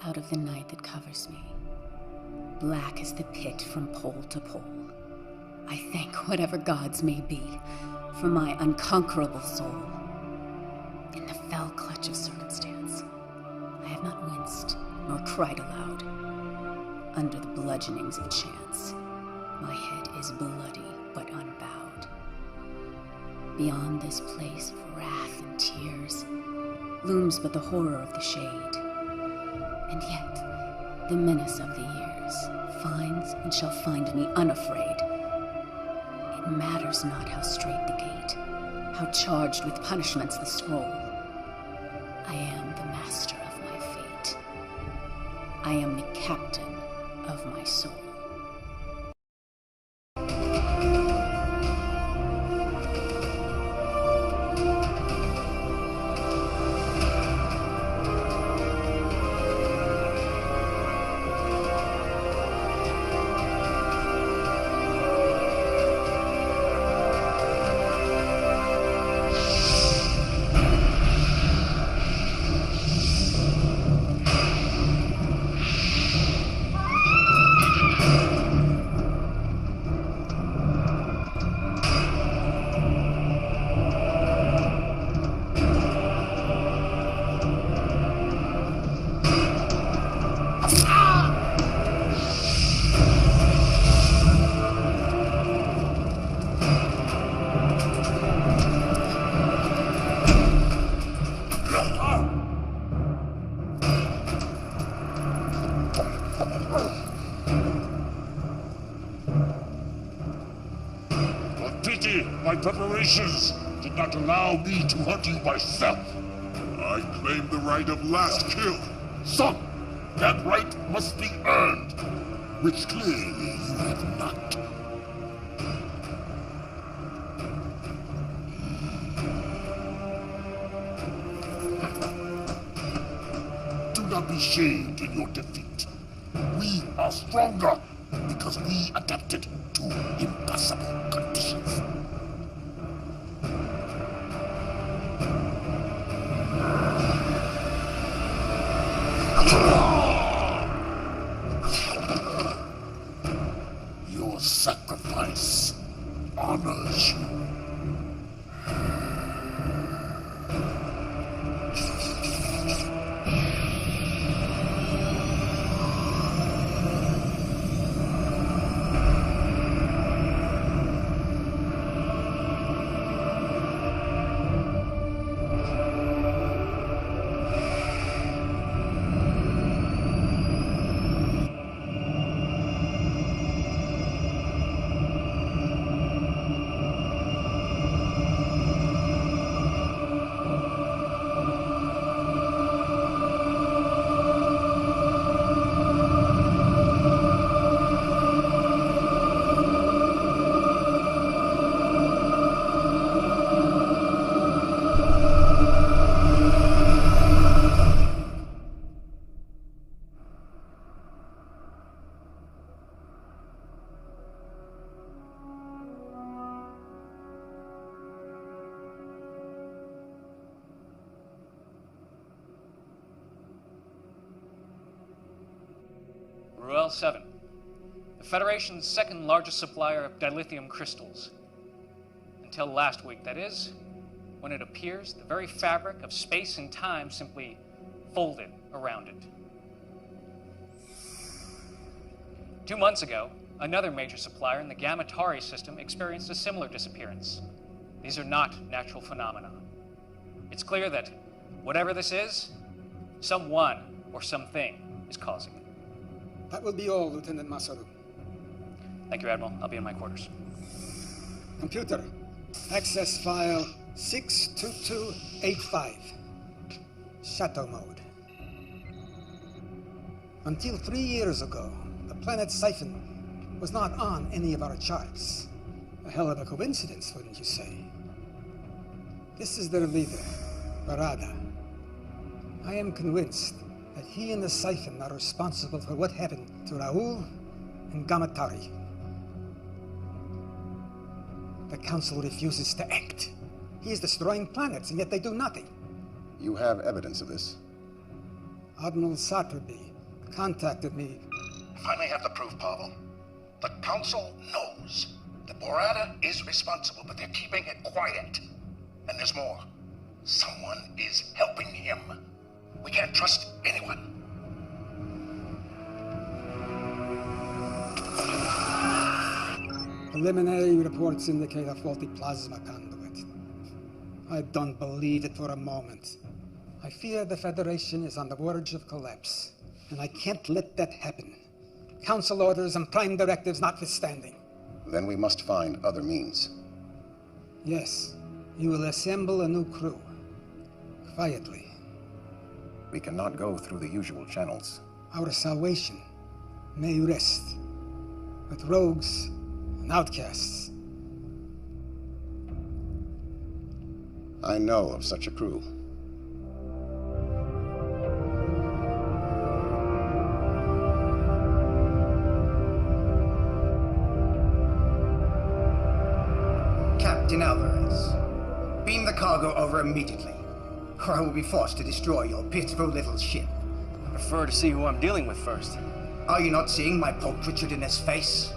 out of the night that covers me. Black as the pit from pole to pole. I thank whatever gods may be for my unconquerable soul. In the fell clutch of circumstance, I have not winced nor cried aloud. Under the bludgeonings of chance, my head is bloody but unbowed. Beyond this place of wrath and tears looms but the horror of the shade. And yet, the menace of the years finds and shall find me unafraid. It matters not how straight the gate, how charged with punishments the scroll. I am the master of my fate. I am the captain of my soul. My preparations did not allow me to hunt you myself. I claim the right of last kill. Son, that right must be earned, which clearly you have not. Do not be shamed in your defeat. We are stronger because we adapted to impossible conditions. Your sacrifice honors you. Ruel 7, the Federation's second largest supplier of dilithium crystals. Until last week, that is, when it appears the very fabric of space and time simply folded around it. 2 months ago, another major supplier in the Gamma Tauri system experienced a similar disappearance. These are not natural phenomena. It's clear that whatever this is, someone or something is causing it. That will be all, Lieutenant Masaru. Thank you, Admiral. I'll be in my quarters. Computer, access file 62285. Shadow mode. Until 3 years ago, the planet Siphon was not on any of our charts. A hell of a coincidence, wouldn't you say? This is their leader, Barada. I am convinced that he and the Siphon are responsible for what happened to Raul and Gamma Tauri. The Council refuses to act. He is destroying planets, and yet they do nothing. You have evidence of this? Admiral Saturby contacted me. Finally have the proof, Pavel. The Council knows that Borata is responsible, but they're keeping it quiet. And there's more. Someone is helping him. We can't trust anyone. Preliminary reports indicate a faulty plasma conduit. I don't believe it for a moment. I fear the Federation is on the verge of collapse, and I can't let that happen. Council orders and prime directives notwithstanding. Then we must find other means. Yes, you will assemble a new crew. Quietly. We cannot go through the usual channels. Our salvation may rest with rogues and outcasts. I know of such a crew. Captain Alvarez, beam the cargo over immediately, or I will be forced to destroy your pitiful little ship. I prefer to see who I'm dealing with first. Are you not seeing my pulchritudinous face?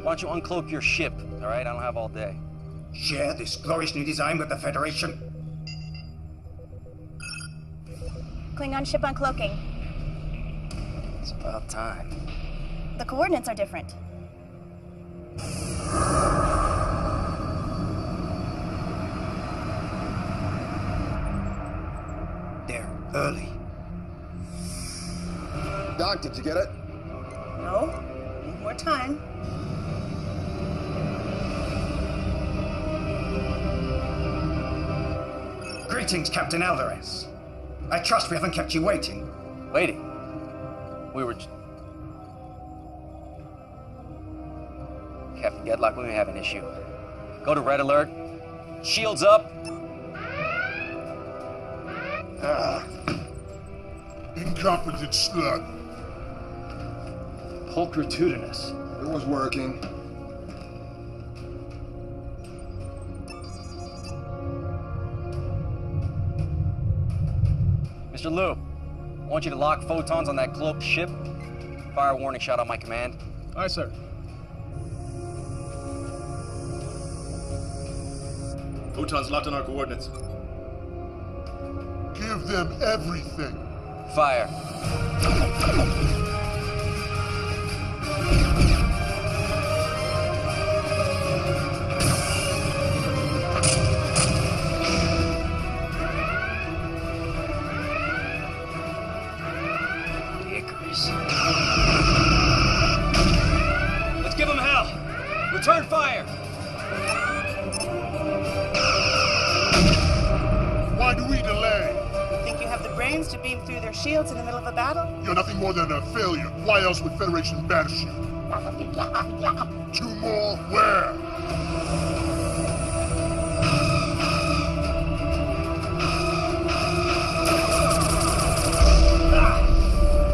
Why don't you uncloak your ship, all right? I don't have all day. Share this glorious new design with the Federation? Klingon ship uncloaking. It's about time. The coordinates are different. They're early. Doc, did you get it? No. Need more time. Greetings, Captain Alvarez. I trust we haven't kept you waiting. Waiting. We were... Captain Gedlock, we may have an issue. Go to red alert. Shields up. Incompetent slug. Pulchritudinous. It was working. Mr. Liu, I want you to lock photons on that cloaked ship. Fire a warning shot on my command. Aye, sir. Photons locked on our coordinates. Give them everything. Fire. Icarus. Let's give them hell. Return fire. Why do we delay? You think you have the brains to beam through their shields in the middle of a battle? You're nothing more than a failure. Why else would Federation banish you? 2 more? Where?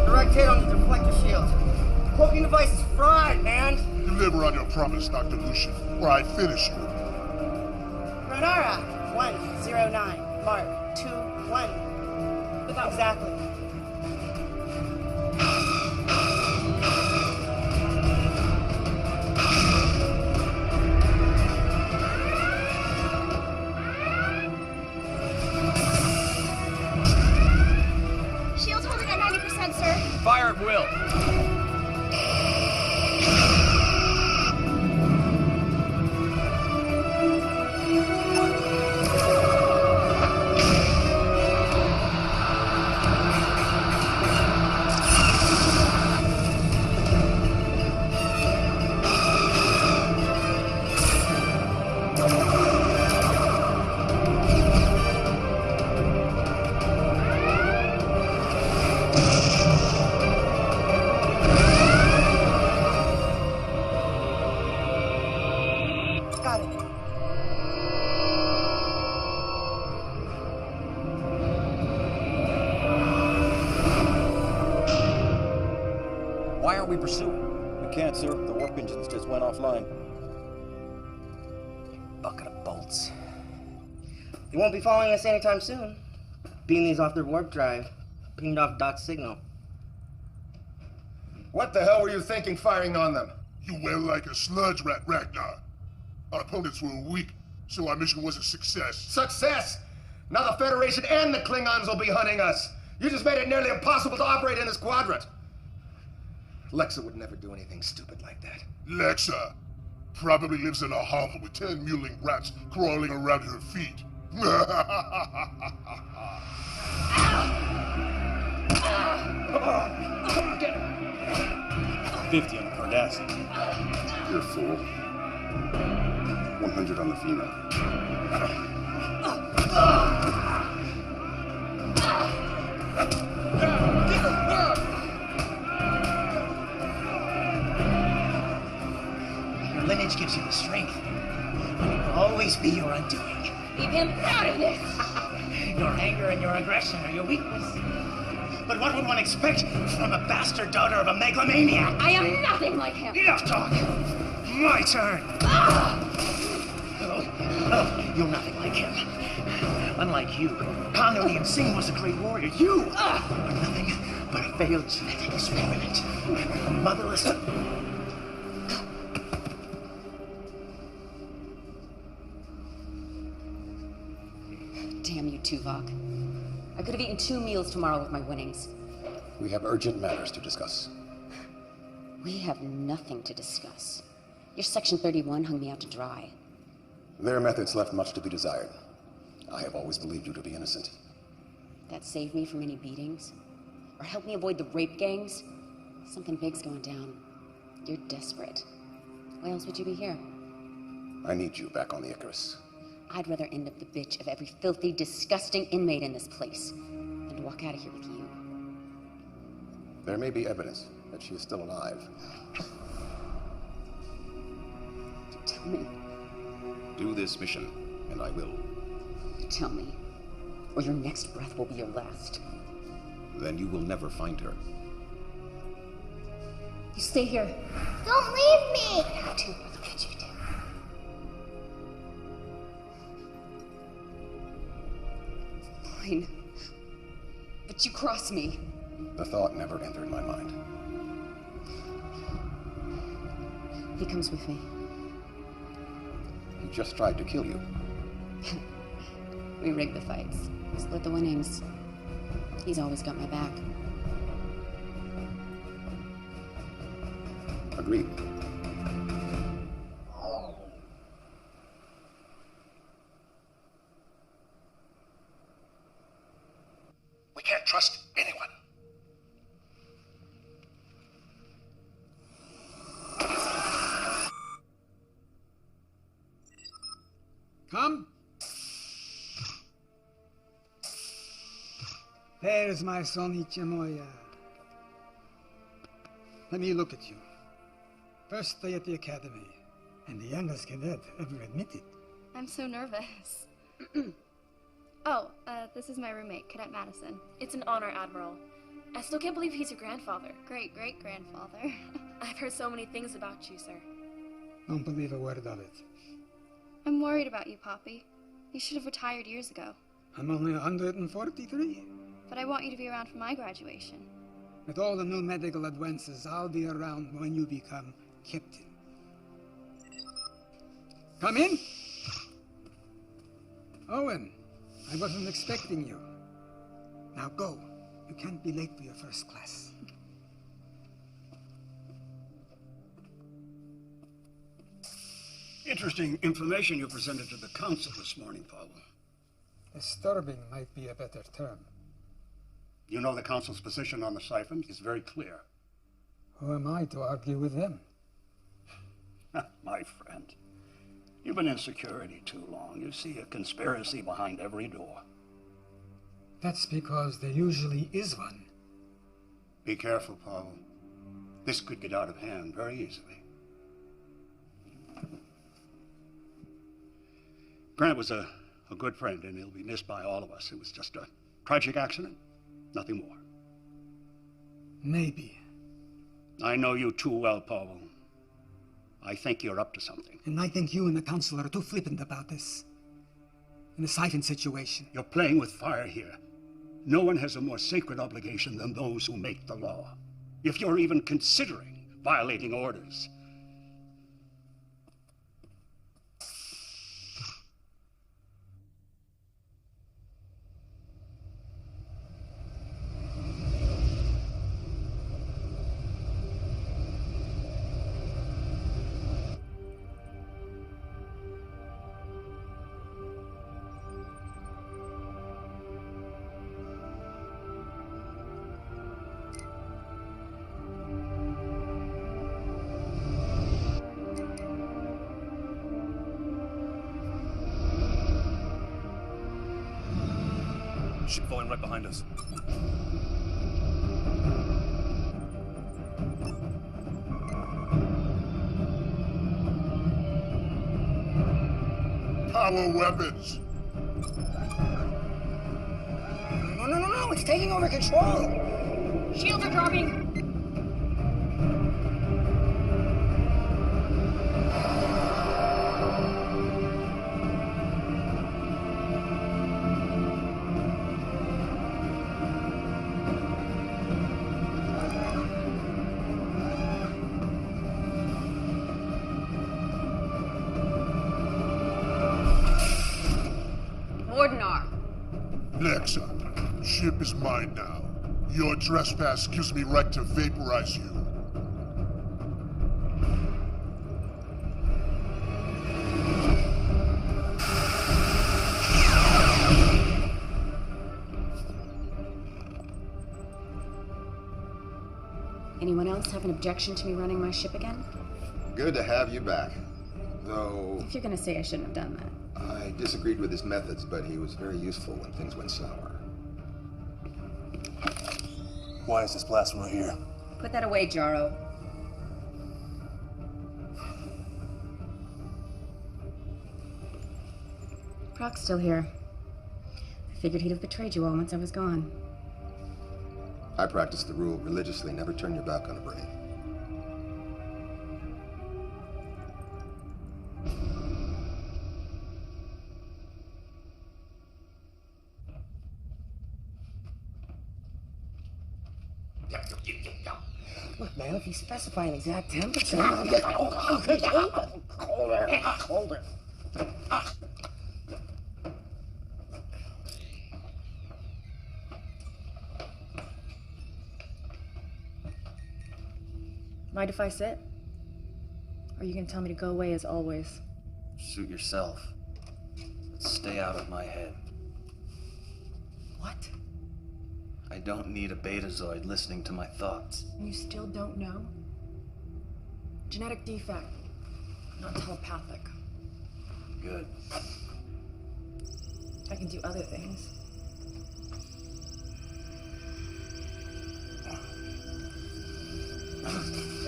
Direct hit on the deflector shield. Cloaking device is fried, man. Deliver on your promise, Dr. Lucian, or I finish you. Renara, 109. Mark, 2-1. Exactly. Shields holding at 90%, sir. Fire at will. Got it. Why aren't we pursuing? We can't, sir. The warp engines just went offline. Bucket of bolts. They won't be following us anytime soon. Beam these off their warp drive. Pinged off Doc's signal. What the hell were you thinking firing on them? You were like a sludge rat, Ragnar. Our opponents were weak, so our mission was a success. Success! Now the Federation and the Klingons will be hunting us. You just made it nearly impossible to operate in this quadrant. Lexa would never do anything stupid like that. Lexa probably lives in a hovel with 10 mewling rats crawling around her feet. 50 on the Cardassian. You fool. 100 on the female. Your lineage gives you the strength. It will always be your undoing. Keep him out of this! Your anger and your aggression are your weakness. But what would one expect from a bastard daughter of a megalomaniac? I am nothing like him! Enough talk! My turn! Oh, you're nothing like him. Unlike you, Khan Singh was a great warrior. You are nothing but a failed genetic experiment. A motherless... Damn you, Tuvok. I could have eaten 2 meals tomorrow with my winnings. We have urgent matters to discuss. We have nothing to discuss. Your Section 31 hung me out to dry. Their methods left much to be desired. I have always believed you to be innocent. That saved me from any beatings? Or helped me avoid the rape gangs? Something big's going down. You're desperate. Why else would you be here? I need you back on the Icarus. I'd rather end up the bitch of every filthy, disgusting inmate in this place than to walk out of here with you. There may be evidence that she is still alive. Tell me. Do this mission, and I will. Tell me, or your next breath will be your last. Then you will never find her. You stay here. Don't leave me! How to? Look at you do. Fine. But you cross me. The thought never entered my mind. He comes with me. He just tried to kill you. We rigged the fights. Split the winnings. He's always got my back. Agreed. We can't trust anyone. Come. There's my son Ichimoya. Let me look at you. First day at the academy, and the youngest cadet ever admitted. I'm so nervous. This is my roommate, Cadet Madison. It's an honor, Admiral. I still can't believe he's your grandfather. Great-great-grandfather. I've heard so many things about you, sir. Don't believe a word of it. I'm worried about you, Poppy. You should have retired years ago. I'm only 143. But I want you to be around for my graduation. With all the new medical advances, I'll be around when you become captain. Come in. Owen, I wasn't expecting you. Now go. You can't be late for your first class. Interesting information you presented to the Council this morning, Paul. Disturbing might be a better term. You know the Council's position on the siphons is very clear. Who am I to argue with them? My friend, you've been in security too long. You see a conspiracy behind every door. That's because there usually is one. Be careful, Paul. This could get out of hand very easily. Grant was a good friend, and he'll be missed by all of us. It was just a tragic accident, nothing more. Maybe. I know you too well, Paul. I think you're up to something. And I think you and the Council are too flippant about this. In the siphon situation. You're playing with fire here. No one has a more sacred obligation than those who make the law. if you're even considering violating orders. Ship falling right behind us. Power weapons! No, it's taking over control! Shields are dropping! Lexa, ship is mine now. Your trespass gives me right to vaporize you. Anyone else have an objection to me running my ship again? Good to have you back. Though... If you're gonna say I shouldn't have done that. I disagreed with his methods, but he was very useful when things went sour. Why is this blast right here? Put that away, Jaro. Proc's still here. I figured he'd have betrayed you all once I was gone. I practice the rule religiously, never turn your back on a brain. Look, man, if you specify an exact temperature... Colder. Mind if I sit? Or you can tell me to go away as always? Suit yourself. But stay out of my head. What? I don't need a betazoid listening to my thoughts. You still don't know? Genetic defect. Not telepathic. Good. I can do other things.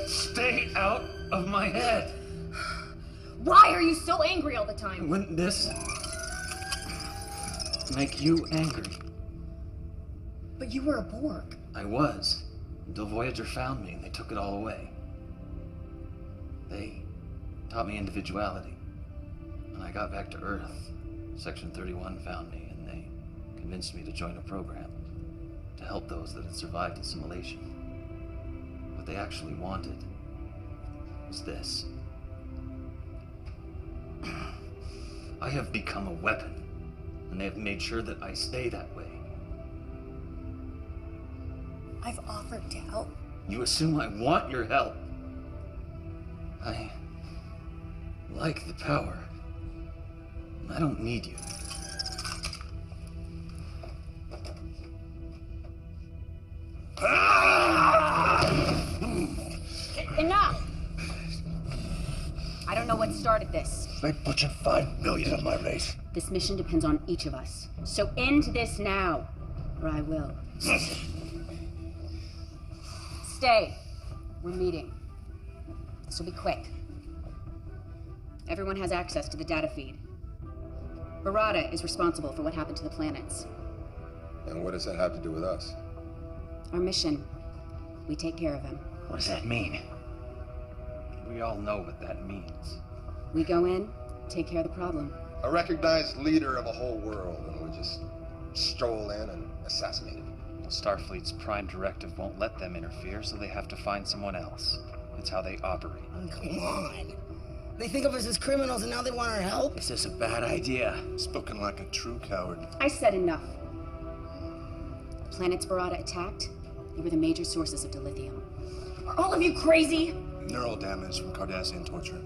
Stay out of my head! Why are you so angry all the time? Wouldn't this make you angry? But you were a Borg. I was, until Voyager found me and they took it all away. They taught me individuality. When I got back to Earth, Section 31 found me and they convinced me to join a program to help those that had survived assimilation. What they actually wanted was this. I have become a weapon, and they have made sure that I stay that way. I've offered to help. You assume I want your help. I like the power. I don't need you. Enough! I don't know what started this. They butchered 5 million of my race. This mission depends on each of us. So end this now, or I will. Stay. We're meeting. This will be quick. Everyone has access to the data feed. Barada is responsible for what happened to the planets. And what does that have to do with us? Our mission. We take care of him. What does that mean? We all know what that means. We go in, take care of the problem. A recognized leader of a whole world, and we just stroll in and assassinate him. Starfleet's prime directive won't let them interfere, so they have to find someone else. It's how they operate. Come on. They think of us as criminals and now they want our help? Is this a bad idea? Spoken like a true coward. I said enough. The planets Barada attacked, they were the major sources of dilithium. Are all of you crazy? Neural damage from Cardassian torture.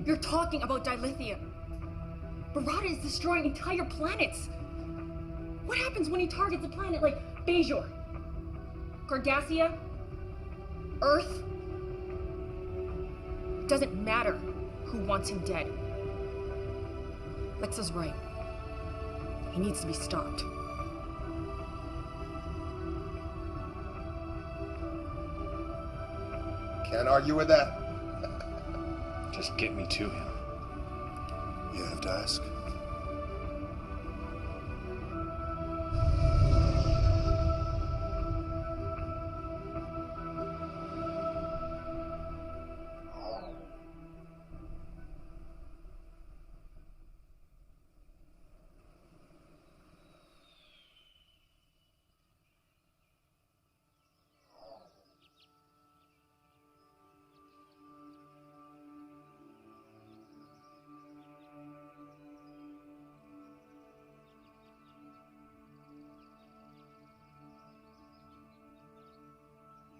You're talking about dilithium. Barada is destroying entire planets. What happens when he targets a planet like Bajor, Cardassia, Earth? Doesn't matter who wants him dead. Lexa's right. He needs to be stopped. Can't argue with that. Just get me to him. You have to ask.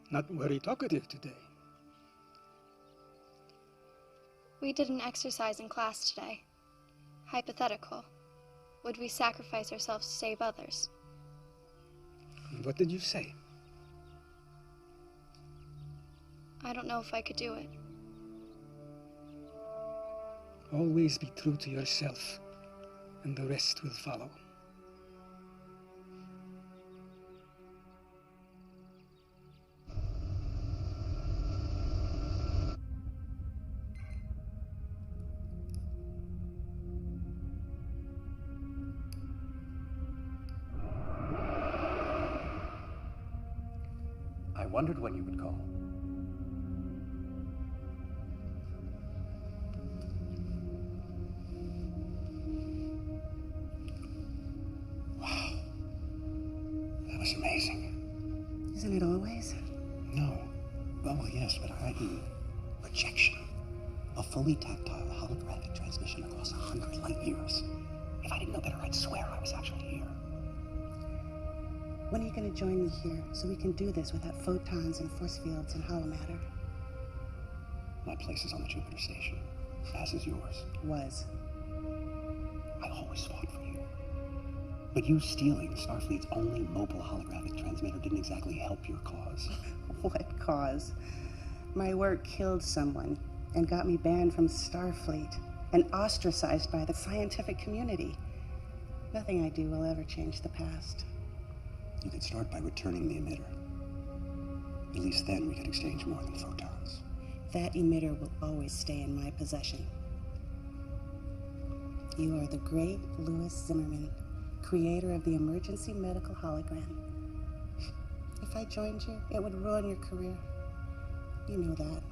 Not very talkative today. We did an exercise in class today. Hypothetical. Would we sacrifice ourselves to save others? What did you say? I don't know if I could do it. Always be true to yourself, and the rest will follow. I wondered when you would call. Wow. That was amazing. Isn't it always? No. Well, yes, but I mean projection. A fully tactile holographic transmission across 100 light years. If I didn't know better, I'd swear I was actually here. When are you going to join me here so we can do this without photons and force fields and holomatter? My place is on the Jupiter station, as is yours. Was. I always fought for you. But you stealing Starfleet's only mobile holographic transmitter didn't exactly help your cause. What cause? My work killed someone and got me banned from Starfleet and ostracized by the scientific community. Nothing I do will ever change the past. You could start by returning the emitter. At least then we could exchange more than photons. That emitter will always stay in my possession. You are the great Louis Zimmerman, creator of the emergency medical hologram. If I joined you, it would ruin your career. You know that.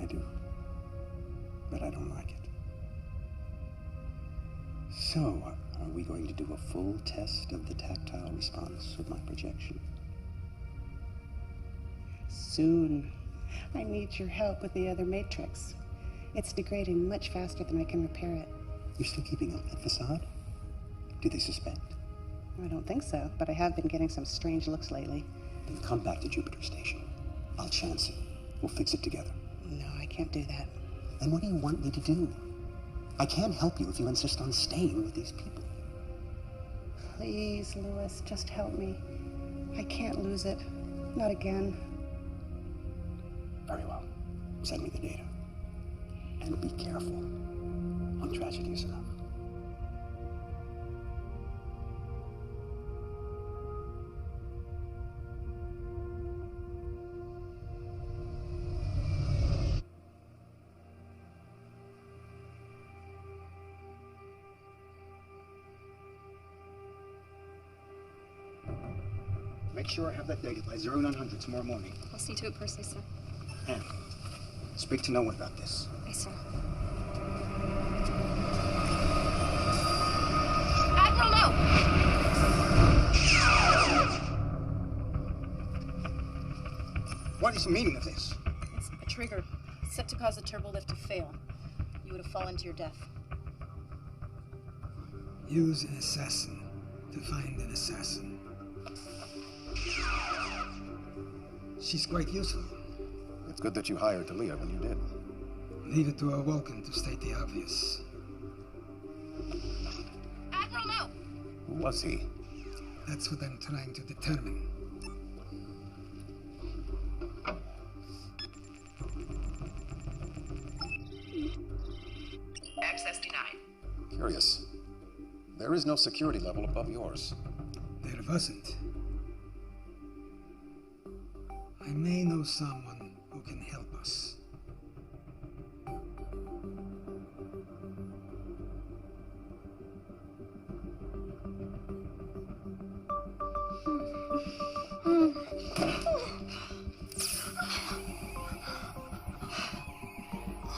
I do. But I don't like it. So, are we going to do a full test of the tactile response of my projection? Soon. I need your help with the other matrix. It's degrading much faster than I can repair it. You're still keeping up that facade? Do they suspect? I don't think so, but I have been getting some strange looks lately. Then come back to Jupiter Station. I'll chance it. We'll fix it together. No, I can't do that. Then what do you want me to do? I can't help you if you insist on staying with these people. Please, Louis, just help me. I can't lose it. Not again. Very well. Send me the data. And be careful. One tragedy is enough. Make sure I have that data by 0900 tomorrow morning. I'll see to it personally, sir. And speak to no one about this. Yes, sir. Admiral Lowe! What is the meaning of this? It's a trigger set to cause the turbolift to fail. You would have fallen to your death. Use an assassin to find an assassin. She's quite useful. It's good that you hired Talia when you did. Leave it to a Vulcan to state the obvious. Admiral, no! Who was he? That's what I'm trying to determine. Access denied. Curious. There is no security level above yours. There wasn't. I may know someone who can help us.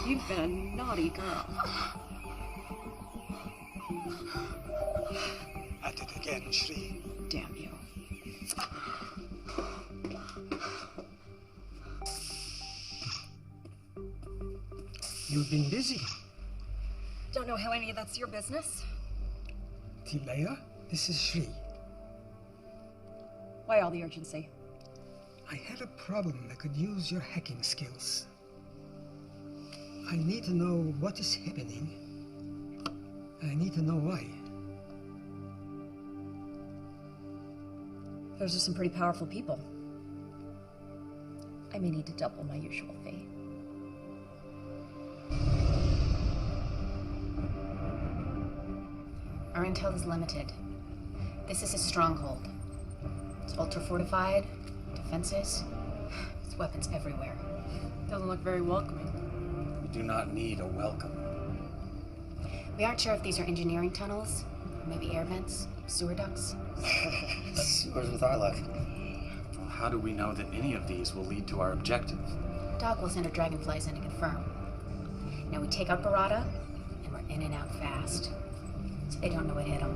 You've been a naughty girl. At it again, Shri. Damn you. You've been busy. Don't know how any of that's your business. Tilea, this is Shri. Why all the urgency? I had a problem that could use your hacking skills. I need to know what is happening. I need to know why. Those are some pretty powerful people. I may need to double my usual fee. Our intel is limited. This is a stronghold. It's ultra-fortified, defenses, there's weapons everywhere. Doesn't look very welcoming. We do not need a welcome. We aren't sure if these are engineering tunnels, maybe air vents, sewer ducts. Sewers with our luck. How do we know that any of these will lead to our objective? Doc will send her dragonflies in to confirm. Now we take out Barada, and we're in and out fast. So they don't know what hit them.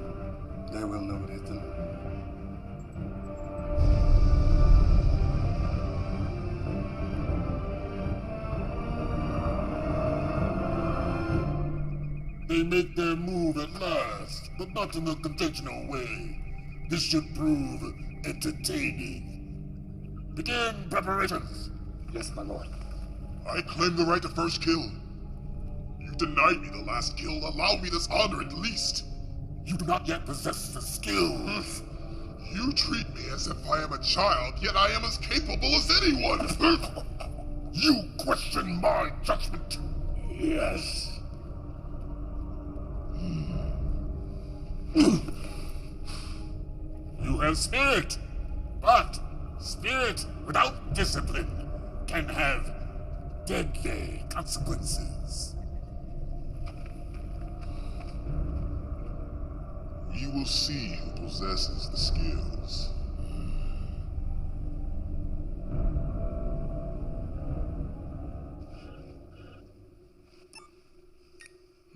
They will know what hit them. They make their move at last, but not in a conventional way. This should prove entertaining. Begin preparations. Yes, my lord. I claim the right to first kill. You denied me the last kill. Allow me this honor at least. You do not yet possess the skills. You treat me as if I am a child, yet I am as capable as anyone. You question my judgment. Yes. You have spirit, but spirit without discipline can have deadly consequences. You will see who possesses the skills.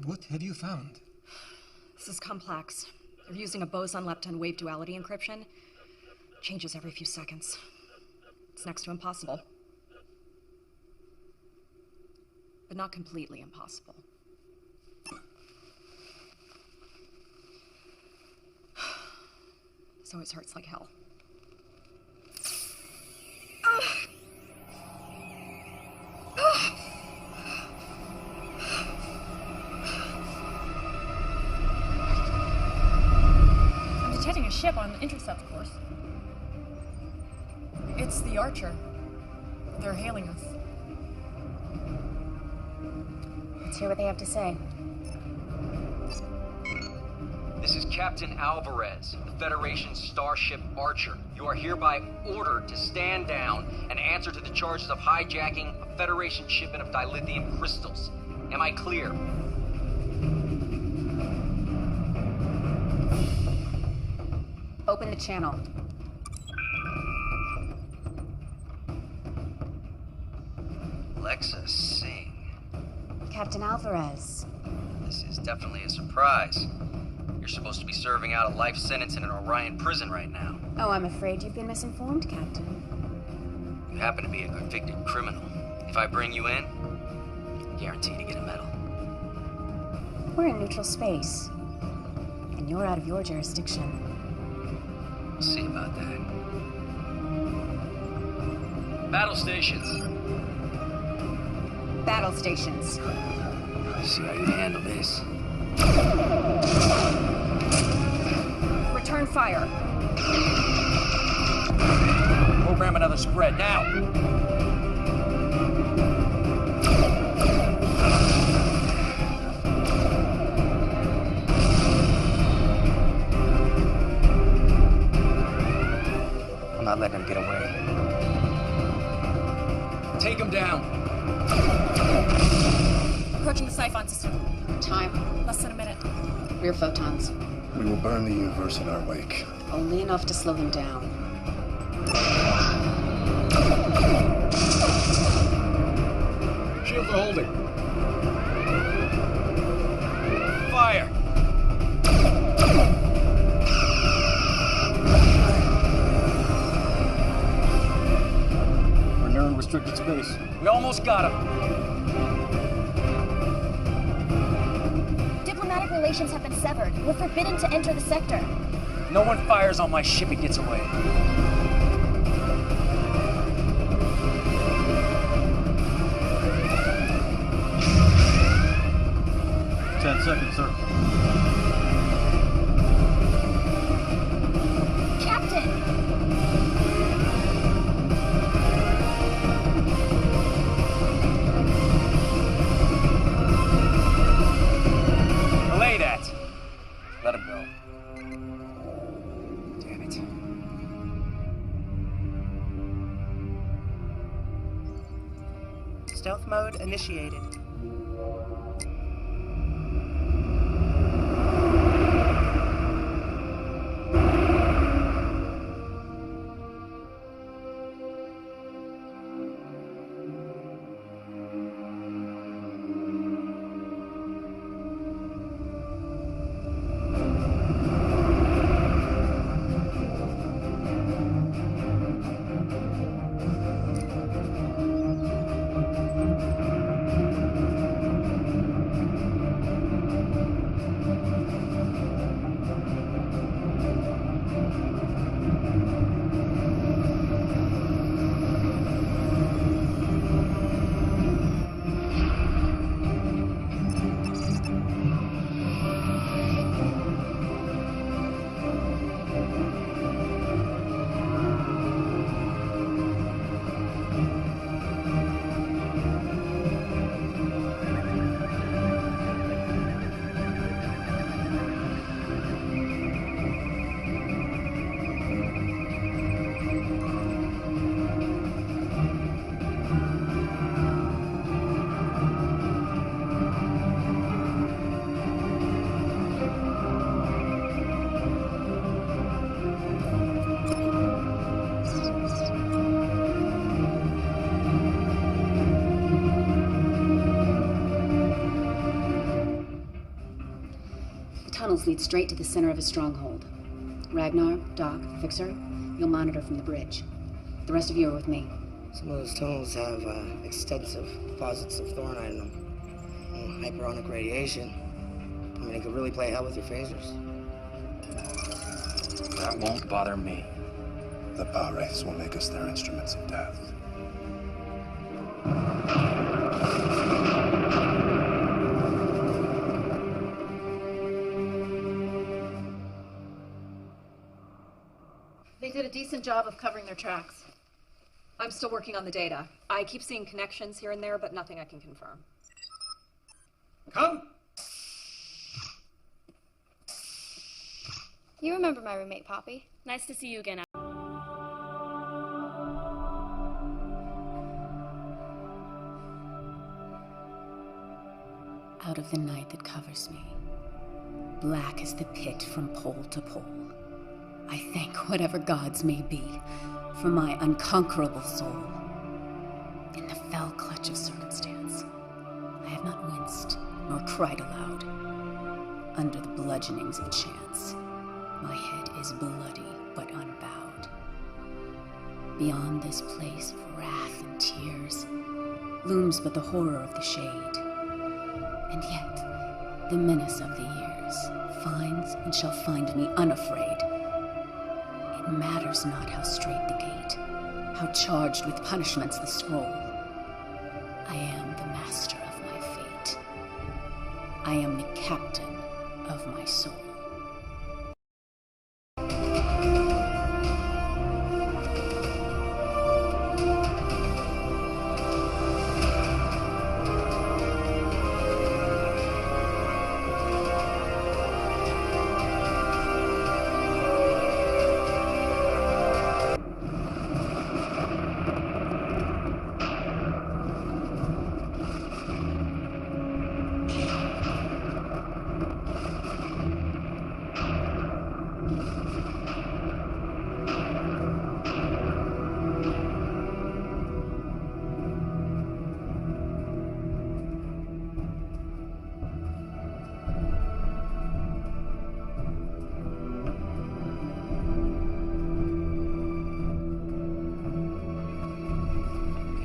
What have you found? This is complex. They're using a boson-lepton wave duality encryption. Changes every few seconds. It's next to impossible. But not completely impossible. So it hurts like hell. I'm detecting a ship on the intercept course. It's the Archer. They're hailing us. Let's hear what they have to say. This is Captain Alvarez, the Federation's starship Archer. You are hereby ordered to stand down and answer to the charges of hijacking a Federation shipment of dilithium crystals. Am I clear? Open the channel. Alexa Singh. Captain Alvarez. This is definitely a surprise. You're supposed to be serving out a life sentence in an Orion prison right now. Oh, I'm afraid you've been misinformed, Captain. You happen to be a convicted criminal. If I bring you in, I guarantee to get a medal. We're in neutral space, and you're out of your jurisdiction. We'll see about that. Battle stations. Battle stations. See how you handle this. Return fire. Program another spread, now! I'm not letting him get away. Take him down. Approaching the Siphon system. Time. Less than a minute. Rear photons. We will burn the universe in our wake. Only enough to slow them down. Shields are holding. Fire! We're near unrestricted space. We almost got him. Diplomatic relations have been severed. We're forbidden to enter the sector. No one fires on my ship and gets away. Seconds, sir. Captain! Relay that. Let him go. Damn it. Stealth mode initiated. Tunnels lead straight to the center of his stronghold. Ragnar, Doc, Fixer, you'll monitor from the bridge. The rest of you are with me. Some of those tunnels have extensive deposits of thornite in them. Hyperonic radiation. I mean, it could really play hell with your phasers. That won't bother me. The power wraiths will make us their instruments of death. They did a decent job of covering their tracks. I'm still working on the data. I keep seeing connections here and there, but nothing I can confirm. Come! You remember my roommate, Poppy? Nice to see you again. Out of the night that covers me, black as the pit from pole to pole, I thank whatever gods may be for my unconquerable soul. In the fell clutch of circumstance, I have not winced nor cried aloud. Under the bludgeonings of chance, my head is bloody but unbowed. Beyond this place of wrath and tears looms but the horror of the shade. And yet, the menace of the years finds and shall find me unafraid. It matters not how straight the gate, how charged with punishments the scroll. I am the master of my fate. I am the captain of my soul.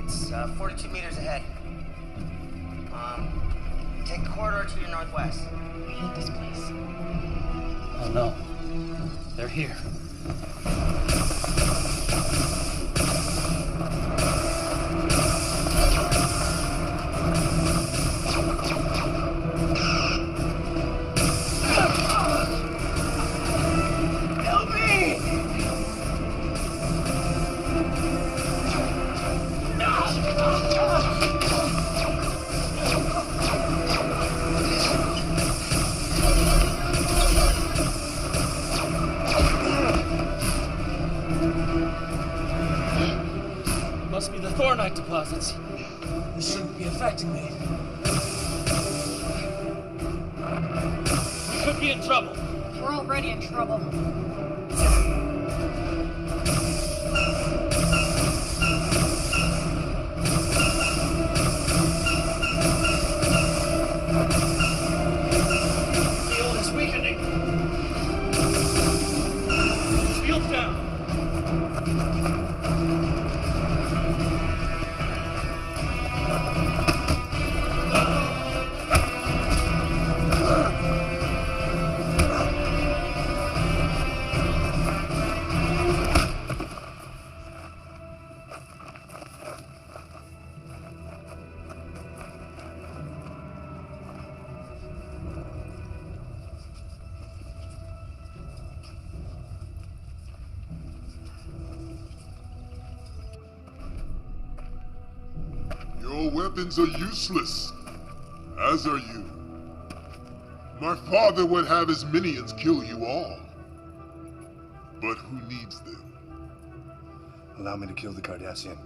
It's 42 meters ahead. Take the corridor to your northwest. We hit this place. Oh no. They're here. Help me! Must be the Thornite deposits. This shouldn't be affecting me. We could be in trouble. We're already in trouble. Field is weakening. Field down. Your weapons are useless, as are you. My father would have his minions kill you all. But who needs them? Allow me to kill the Cardassian,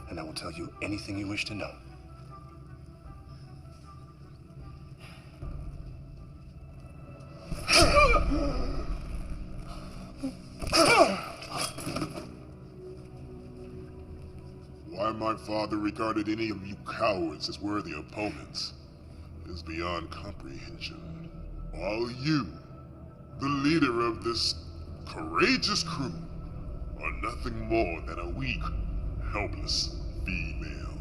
and I will tell you anything you wish to know. Why my father regarded any of you cowards as worthy opponents is beyond comprehension. While you, the leader of this courageous crew, are nothing more than a weak, helpless female.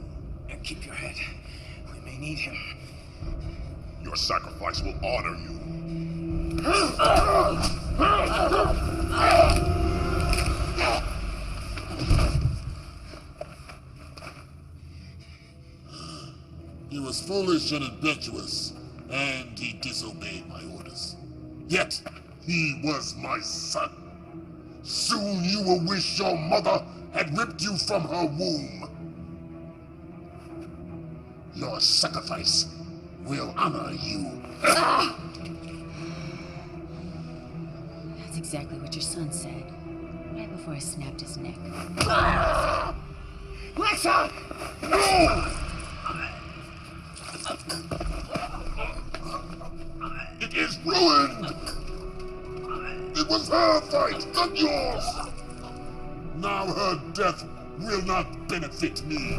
And keep your head. We may need him. Your sacrifice will honor you. He was foolish and impetuous, and he disobeyed my orders. Yet, he was my son. Soon you will wish your mother had ripped you from her womb. Your sacrifice will honor you. That's exactly what your son said, right before I snapped his neck. Lexa! No! It is ruined! It was her fight, not yours! Now her death will not benefit me.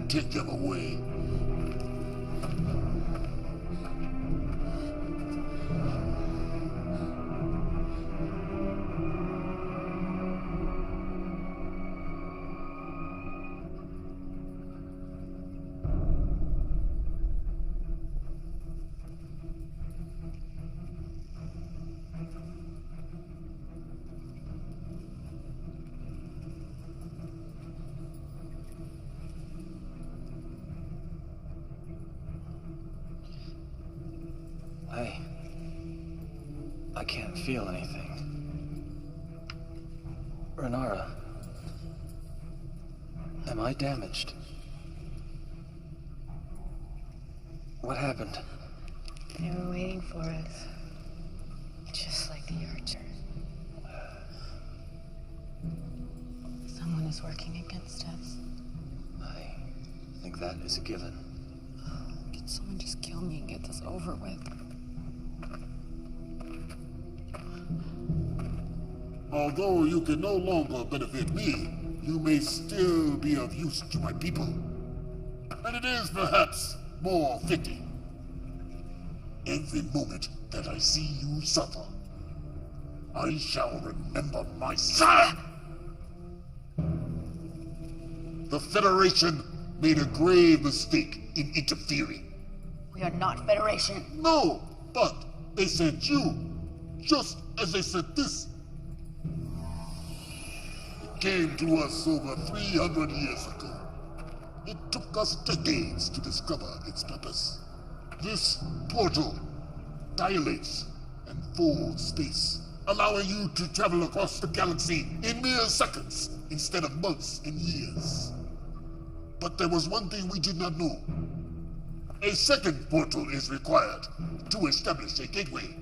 Take them away. I can't feel anything. Renara, am I damaged? What happened? They were waiting for us. Just like the Archer. Someone is working against us. I think that is a given. Can someone just kill me and get this over with? Although you can no longer benefit me, you may still be of use to my people. And it is perhaps more fitting. Every moment that I see you suffer, I shall remember my son! The Federation made a grave mistake in interfering. We are not Federation. No, but they sent you, just as they sent this. It came to us over 300 years ago. It took us decades to discover its purpose. This portal dilates and folds space, allowing you to travel across the galaxy in mere seconds instead of months and years. But there was one thing we did not know. A second portal is required to establish a gateway.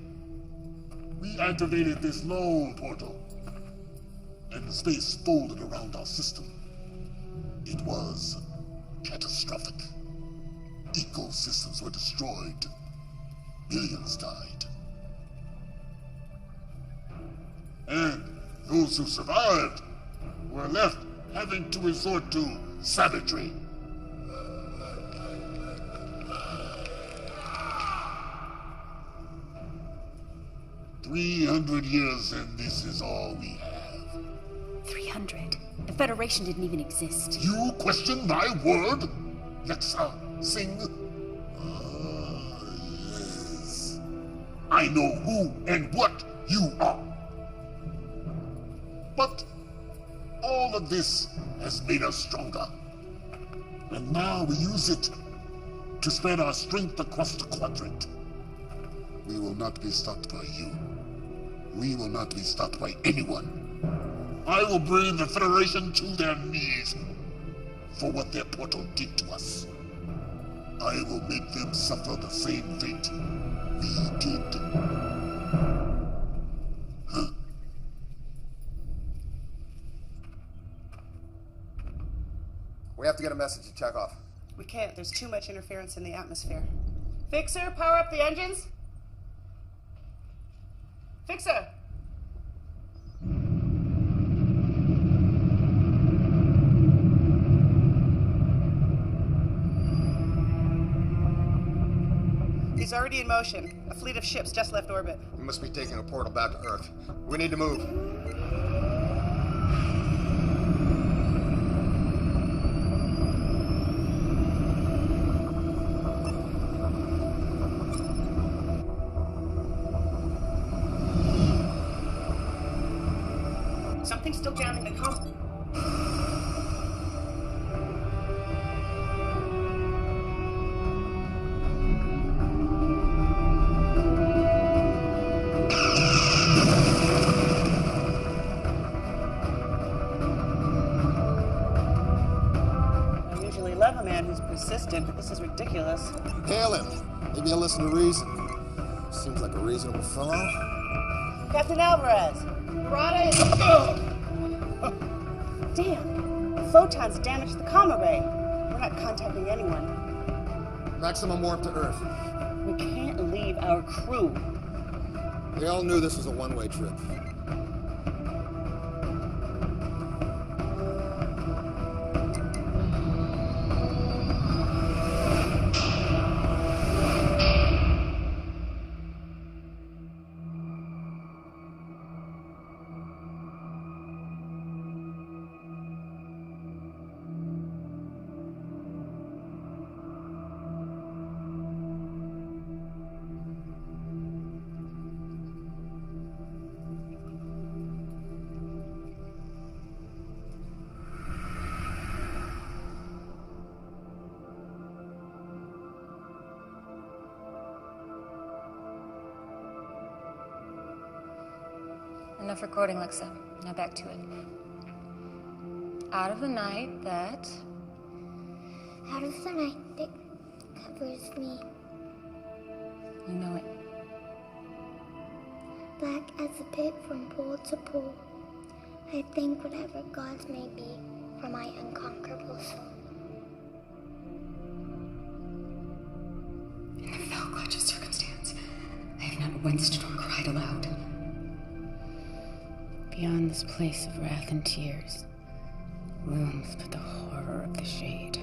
We activated this lone portal, and space folded around our system. It was catastrophic. Ecosystems were destroyed. Millions died. And those who survived were left having to resort to savagery. "300 years, and this is all we have." 300? The Federation didn't even exist. You question my word? Lexa, Singh? Yes. I know who and what you are. But all of this has made us stronger. And now we use it to spread our strength across the quadrant. We will not be stopped by you. We will not be stopped by anyone. I will bring the Federation to their knees for what their portal did to us. I will make them suffer the same fate we did. Huh? We have to get a message to Chekhov. We can't. There's too much interference in the atmosphere. Fixer, power up the engines. Fixer! He's already in motion. A fleet of ships just left orbit. We must be taking a portal back to Earth. We need to move. Something's still jamming the comm. I usually love a man who's persistent, but this is ridiculous. Hail him. Maybe he'll listen to reason. Seems like a reasonable fellow. Captain Alvarez! Barada is... Damn! The photons damaged the comm array. We're not contacting anyone. Maximum warp to Earth. We can't leave our crew. We all knew this was a one-way trip. Enough recording, Lexa. Now back to it. Out of the night that... Out of the night that covers me. You know it. Black as the pit from pole to pole. I thank whatever gods may be for my unconquerable soul. In the fell clutch of circumstance, I have not winced nor cried aloud. Beyond this place of wrath and tears, looms but the horror of the shade.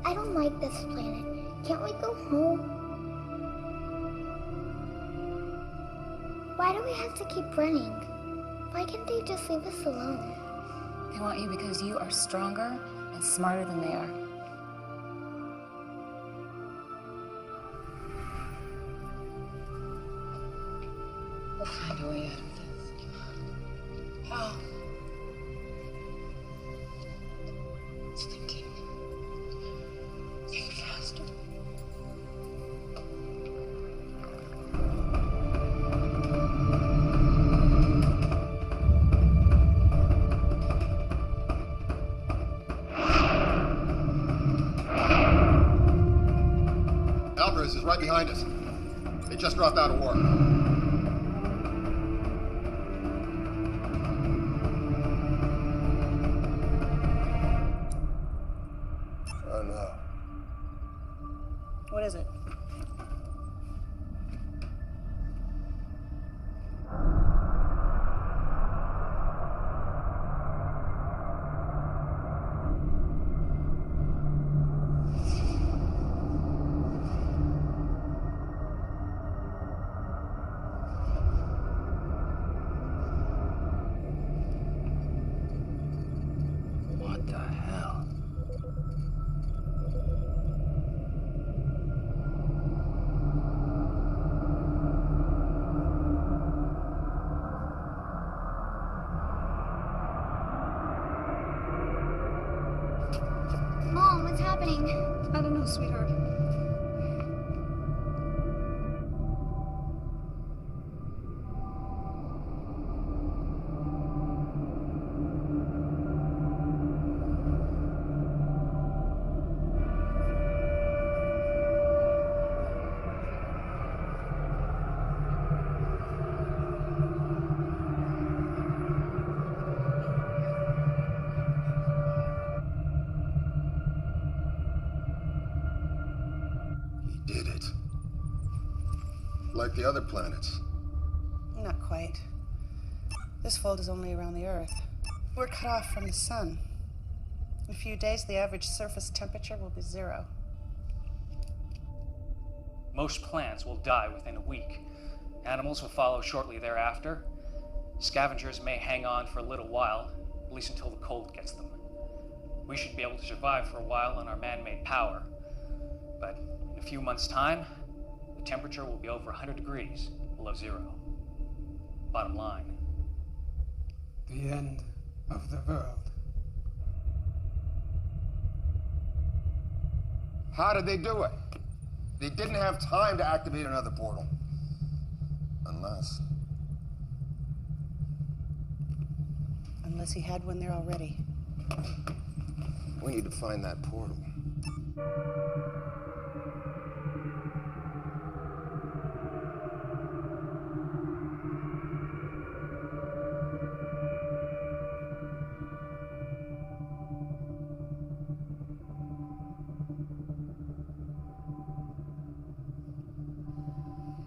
I don't like this planet. Can't we go home? Why do we have to keep running? Why can't they just leave us alone? They want you because you are stronger and smarter than they are. We'll find a way out of this. How? It's thinking. Think faster. Alvarez is right behind us. They just dropped out of war. Oh no. What is it? What the hell? Mom, what's happening? I don't know, sweetheart. He did it. Like the other planets. Not quite. This fold is only around the Earth. We're cut off from the sun. In a few days, the average surface temperature will be 0. Most plants will die within a week. Animals will follow shortly thereafter. Scavengers may hang on for a little while, at least until the cold gets them. We should be able to survive for a while on our man-made power. But in a few months' time, the temperature will be over 100 degrees below 0. Bottom line. The end of the world. How did they do it? They didn't have time to activate another portal. Unless he had one there already. We need to find that portal.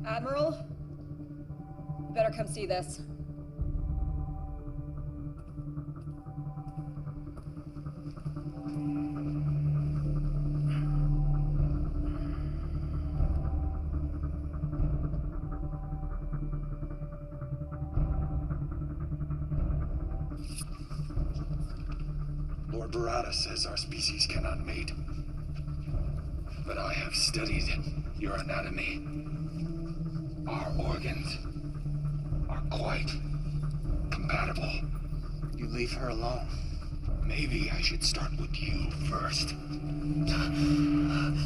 Admiral? You better come see this. Lord Barada says our species cannot mate. But I have studied your anatomy. Our organs are quite compatible. You leave her alone. Maybe I should start with you first.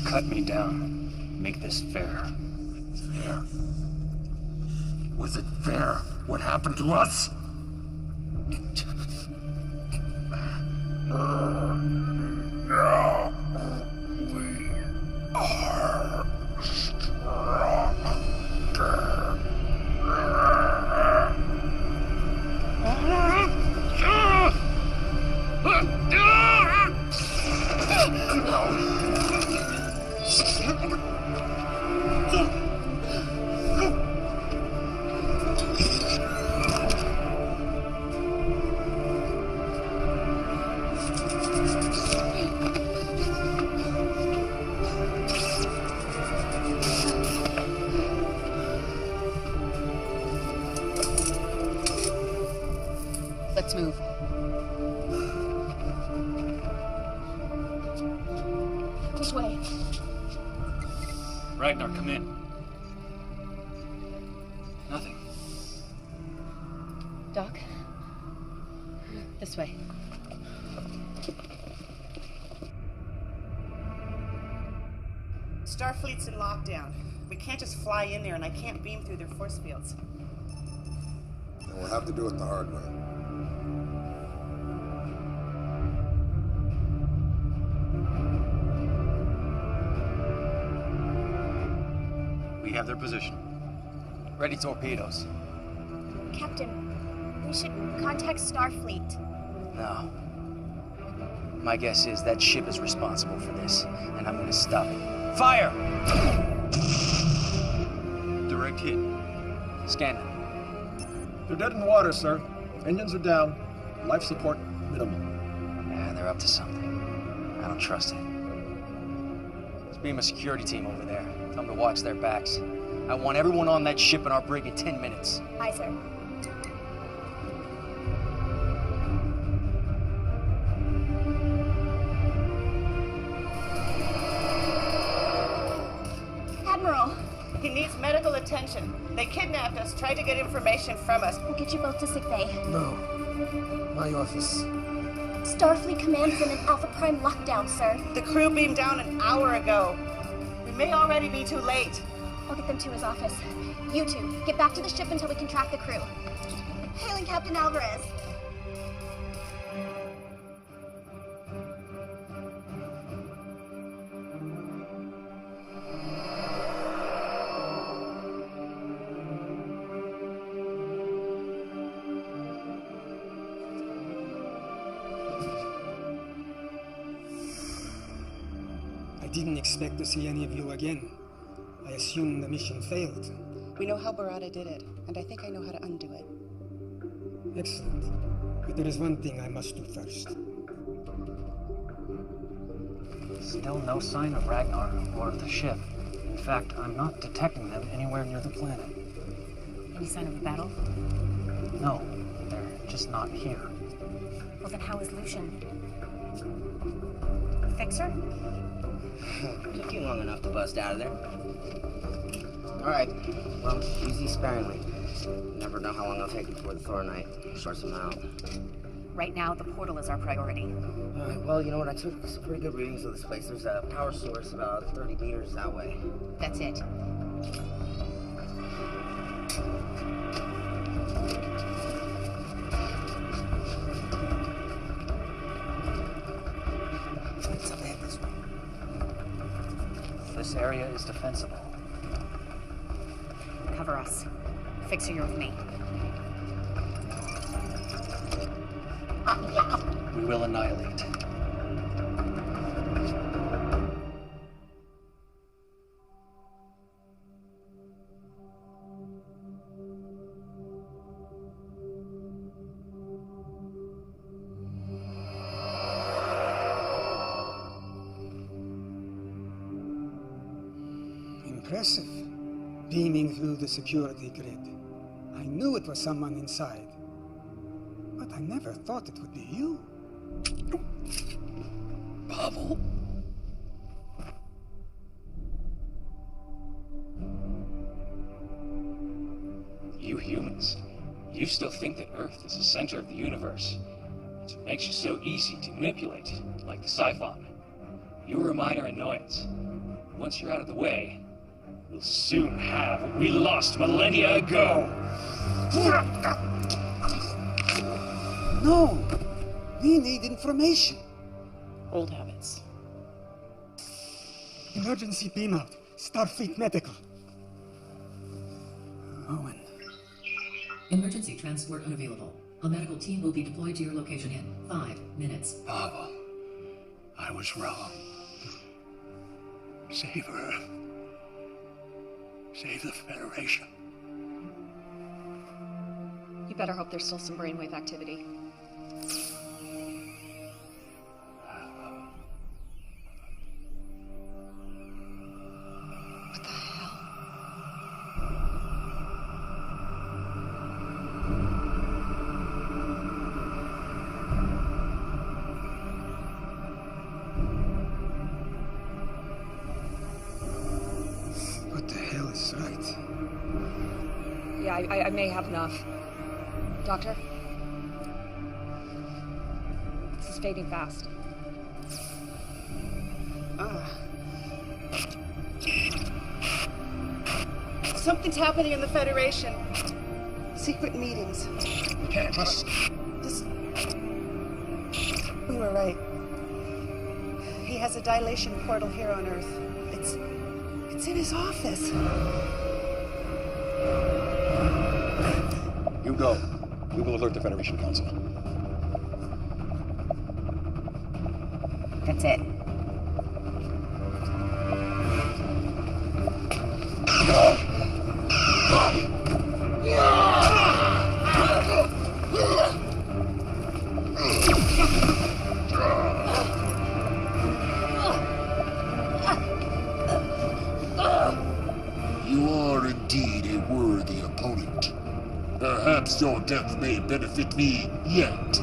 Cut me down. Make this fair. Fair? Was it fair what happened to us? Now we are Let's move. This way. Ragnar, come in. Nothing. Doc? This way. Starfleet's in lockdown. We can't just fly in there, and I can't beam through their force fields. Then we'll have to do it the hard way. We have their position. Ready torpedoes. Captain, we should contact Starfleet. No. My guess is that ship is responsible for this, and I'm gonna stop it. Fire! Direct hit. Scan them. They're dead in the water, sir. Engines are down. Life support minimal. Yeah, they're up to something. I don't trust it. Let's beam a security team over there. Tell them to watch their backs. I want everyone on that ship in our brig in 10 minutes. Aye, sir. Admiral! He needs medical attention. They kidnapped us, tried to get information from us. We'll get you both to sickbay. No. My office. Starfleet Command is in an Alpha Prime lockdown, sir. The crew beamed down an hour ago. We may already be too late. I'll get them to his office. You two, get back to the ship until we can track the crew. Hailing Captain Alvarez. I didn't expect to see any of you again. I assumed the mission failed. We know how Barada did it, and I think I know how to undo it. Excellent. But there is one thing I must do first. Still no sign of Ragnar or the ship. In fact, I'm not detecting them anywhere near the planet. Any sign of a battle? No, they're just not here. Well, then how is Lucian? Fixer? Took you long enough to bust out of there. Alright, well, use these sparingly. You never know how long it'll take before the Thoronite sorts them out. Right now, the portal is our priority. Alright, well, you know what? I took some pretty good readings of this place. There's a power source about 30 meters that way. That's it. This area is defensible. Cover us. Fixer, you're with me. We will annihilate. Impressive. Beaming through the security grid. I knew it was someone inside. But I never thought it would be you. Pavel? You humans, you still think that Earth is the center of the universe. It makes you so easy to manipulate, like the Siphon. You're a minor annoyance. Once you're out of the way, we'll soon have what we lost millennia ago. No! We need information. Old habits. Emergency beam out. Starfleet Medical. Owen. Emergency transport unavailable. A medical team will be deployed to your location in 5 minutes. Pavel, I was wrong. Save her. Save the Federation. You better hope there's still some brainwave activity. What the hell? What the hell is right? Yeah, I may have enough. Doctor? This is fading fast. Something's happening in the Federation. Secret meetings. You can't trust. We were right. He has a dilation portal here on Earth. It's in his office. You go. We will alert the Federation Council. That's it. You are indeed a worthy opponent. Perhaps your death may benefit me yet.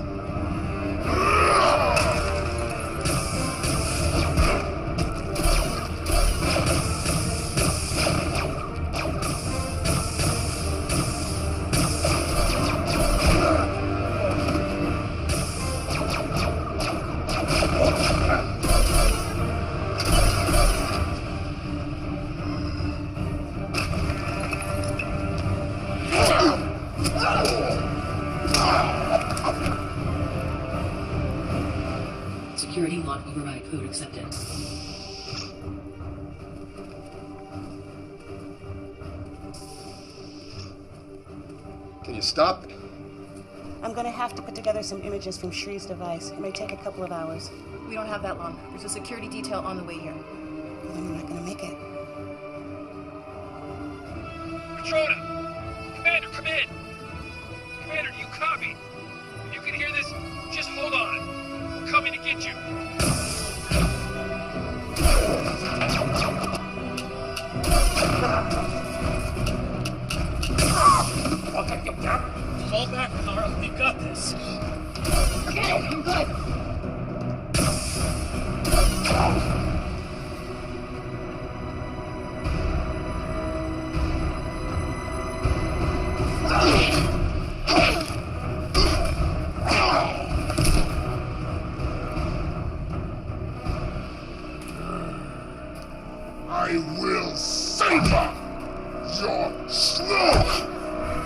Security lock override code accepted. Can you stop it? I'm gonna have to put together some images from Shree's device. It may take a couple of hours. We don't have that long. There's a security detail on the way here. Then we're not gonna make it. Patrona! Commander, come in! Commander, do you copy? If you can hear this, just hold on. We're coming to get you. Okay, fall back, Carl. We got this. Okay, I'm good. I will savor your slow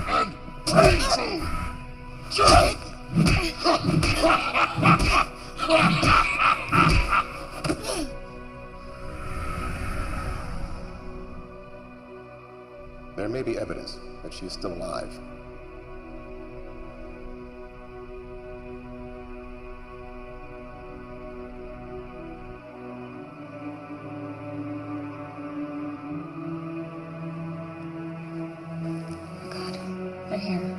and painful death! There may be evidence that she is still alive. They're here.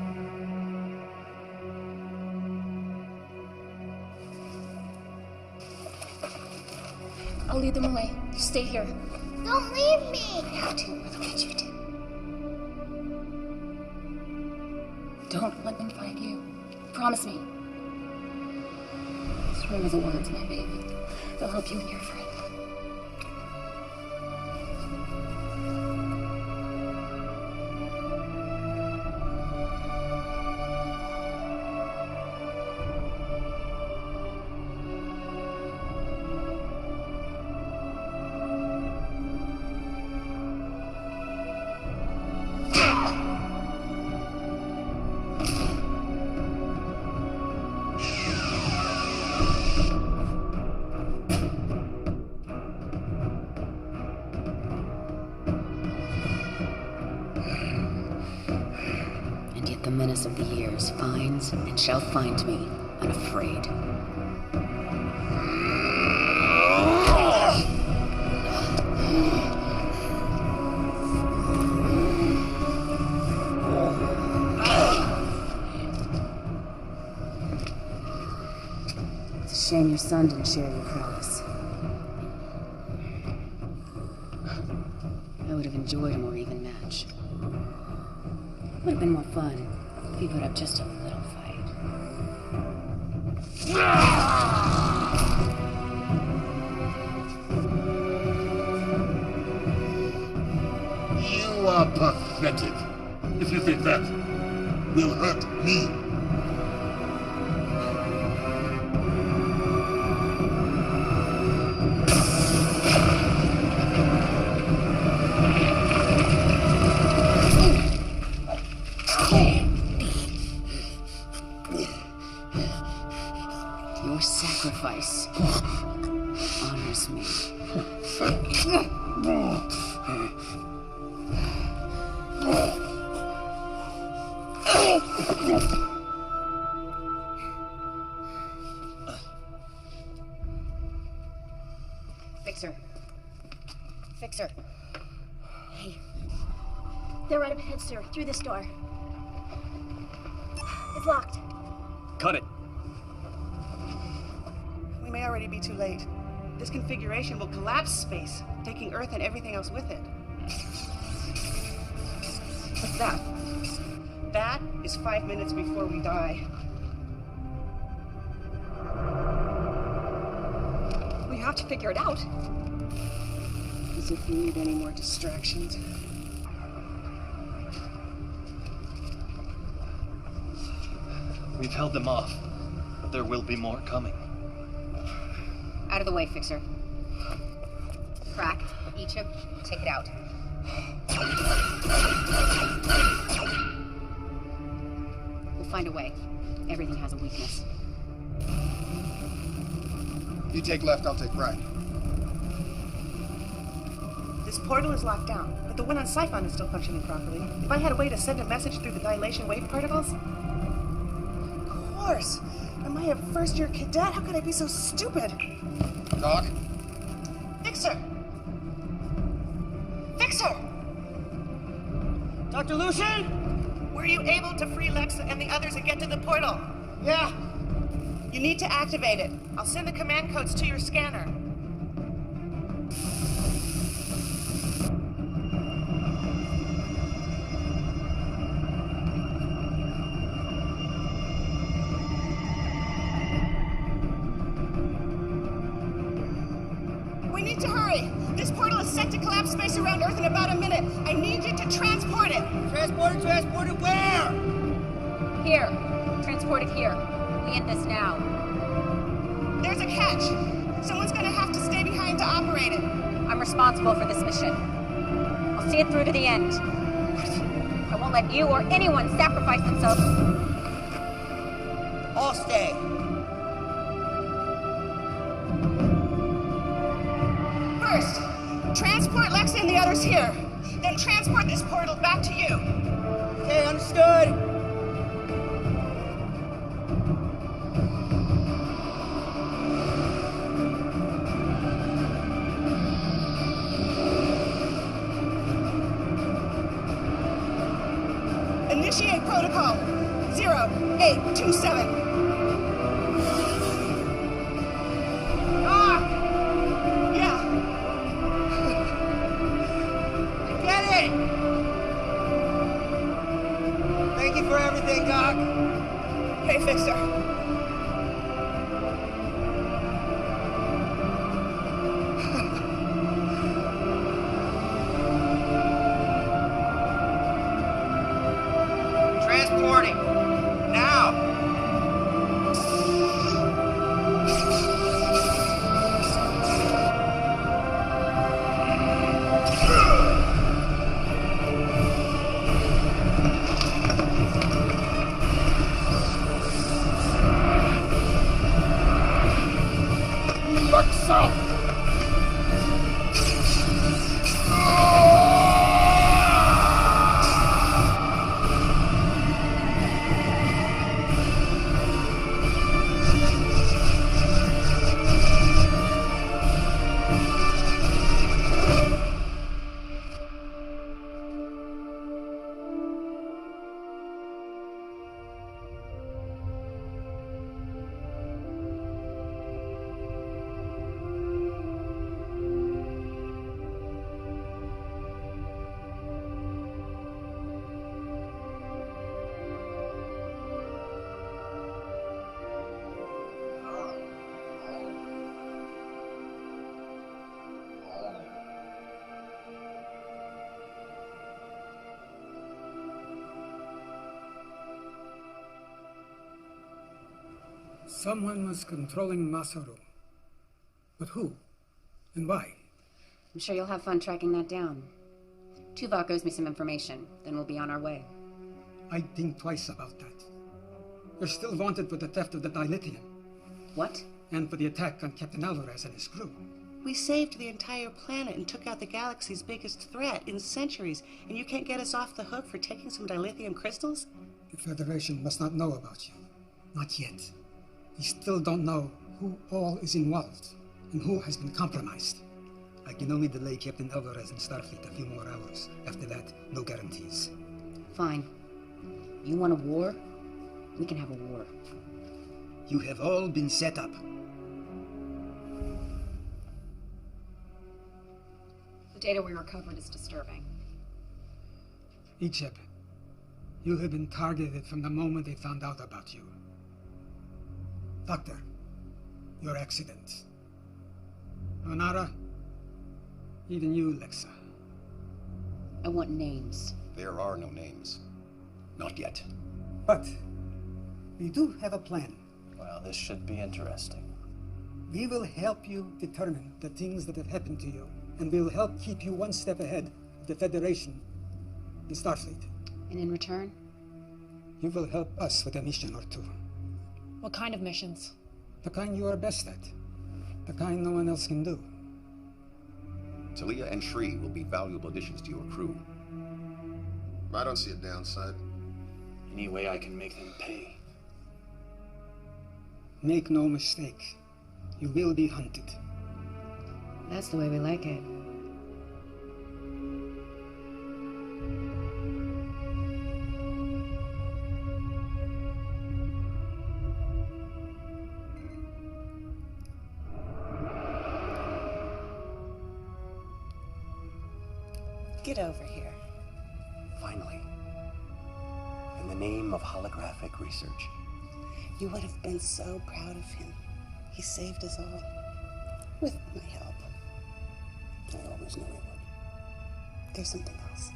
I'll lead them away. You stay here. Don't leave me! I have to. I need you to. Don't let them find you. Promise me. Just remember the words, my baby. They'll help you and your friend. darkness of the years finds and shall find me unafraid. It's a shame your son didn't share your prowess. I would have enjoyed a more even match. Would have been more fun if you put up just a little fight. You are pathetic if you think that will hurt me. Your sacrifice honors me. Fixer. Fixer. Hey. They're right up ahead, sir. Through this door. It's locked. Cut it. We may already be too late. This configuration will collapse space, taking Earth and everything else with it. What's that? That is 5 minutes before we die. We have to figure it out. As if we need any more distractions. We've held them off, but there will be more coming. Out of the way, Fixer. Crack, each of take it out. We'll find a way. Everything has a weakness. You take left, I'll take right. This portal is locked down, but the one on Siphon is still functioning properly. If I had a way to send a message through the dilation wave particles... Of course! Am I a first-year cadet? How could I be so stupid? Doc? Fixer! Fixer! Dr. Lucian? Were you able to free Lex and the others and get to the portal? Yeah. You need to activate it. I'll send the command codes to your scanner. We need to hurry. This portal is set to collapse space around Earth in about a minute. I need you to transport it. Transport it where? Here. Transport it here. We end this now. There's a catch. Someone's gonna have to stay behind to operate it. I'm responsible for this mission. I'll see it through to the end. I won't let you or anyone sacrifice themselves. I'll stay. First, transport Lex and the others here. Then transport this portal back to you. Okay, understood. Initiate protocol 0827. Doc! Yeah. I get it! Thank you for everything, Doc. Hey, Fixer. Transporting. Now! Lexa! Someone was controlling Masaru. But who? And why? I'm sure you'll have fun tracking that down. Tuvok owes me some information, then we'll be on our way. I'd think twice about that. You're still wanted for the theft of the dilithium. What? And for the attack on Captain Alvarez and his crew. We saved the entire planet and took out the galaxy's biggest threat in centuries, and you can't get us off the hook for taking some dilithium crystals? The Federation must not know about you. Not yet. We still don't know who all is involved and who has been compromised. I can only delay Captain Alvarez and Starfleet a few more hours. After that, no guarantees. Fine. You want a war? We can have a war. You have all been set up. The data we recovered is disturbing. Icheb, you have been targeted from the moment they found out about you. Doctor, your accident. Onara, even you, Lexa. I want names. There are no names. Not yet. But we do have a plan. Well, this should be interesting. We will help you determine the things that have happened to you, and we'll help keep you one step ahead of the Federation, the Starfleet. And in return? You will help us with a mission or two. What kind of missions? The kind you are best at. The kind no one else can do. Talia and Shri will be valuable additions to your crew. I don't see a downside. Any way I can make them pay. Make no mistake. You will be hunted. That's the way we like it. Get over here. Finally. In the name of holographic research. You would have been so proud of him. He saved us all. With my help. I always knew he would. There's something else.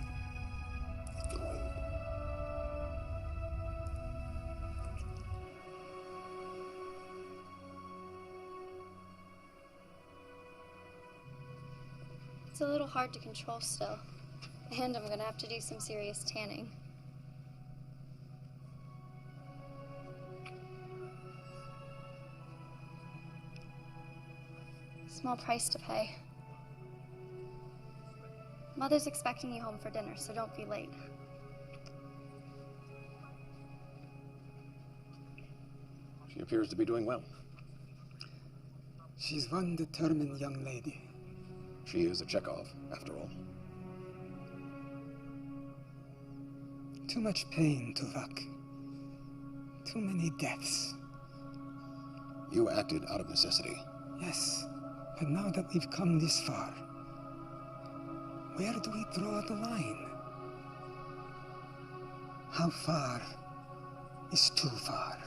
It's a little hard to control still. And I'm gonna have to do some serious tanning. Small price to pay. Mother's expecting you home for dinner, so don't be late. She appears to be doing well. She's one determined young lady. She is a Chekhov, after all. Too much pain, Tuvok. Too many deaths. You acted out of necessity. Yes, but now that we've come this far, where do we draw the line? How far is too far?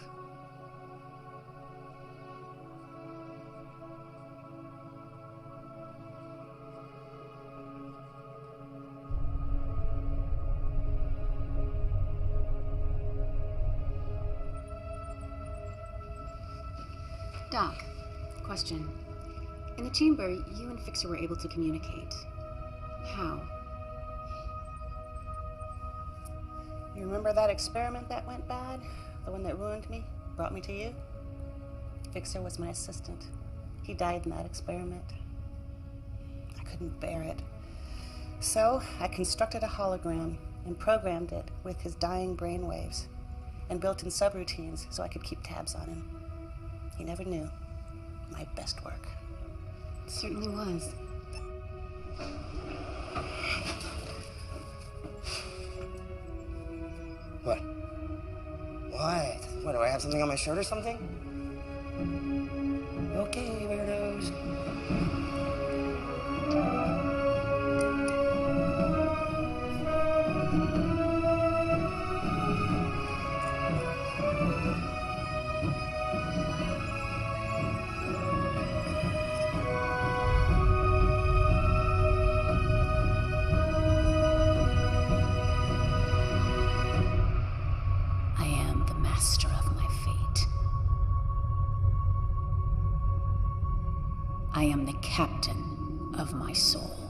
Doc, question. In the chamber, you and Fixer were able to communicate. How? You remember that experiment that went bad? The one that ruined me? Brought me to you? Fixer was my assistant. He died in that experiment. I couldn't bear it. So I constructed a hologram and programmed it with his dying brainwaves and built in subroutines so I could keep tabs on him. He never knew. My best work. It certainly was. What? What? What, do I have something on my shirt or something? Okay, weirdos. I am the master of my fate. I am the captain of my soul.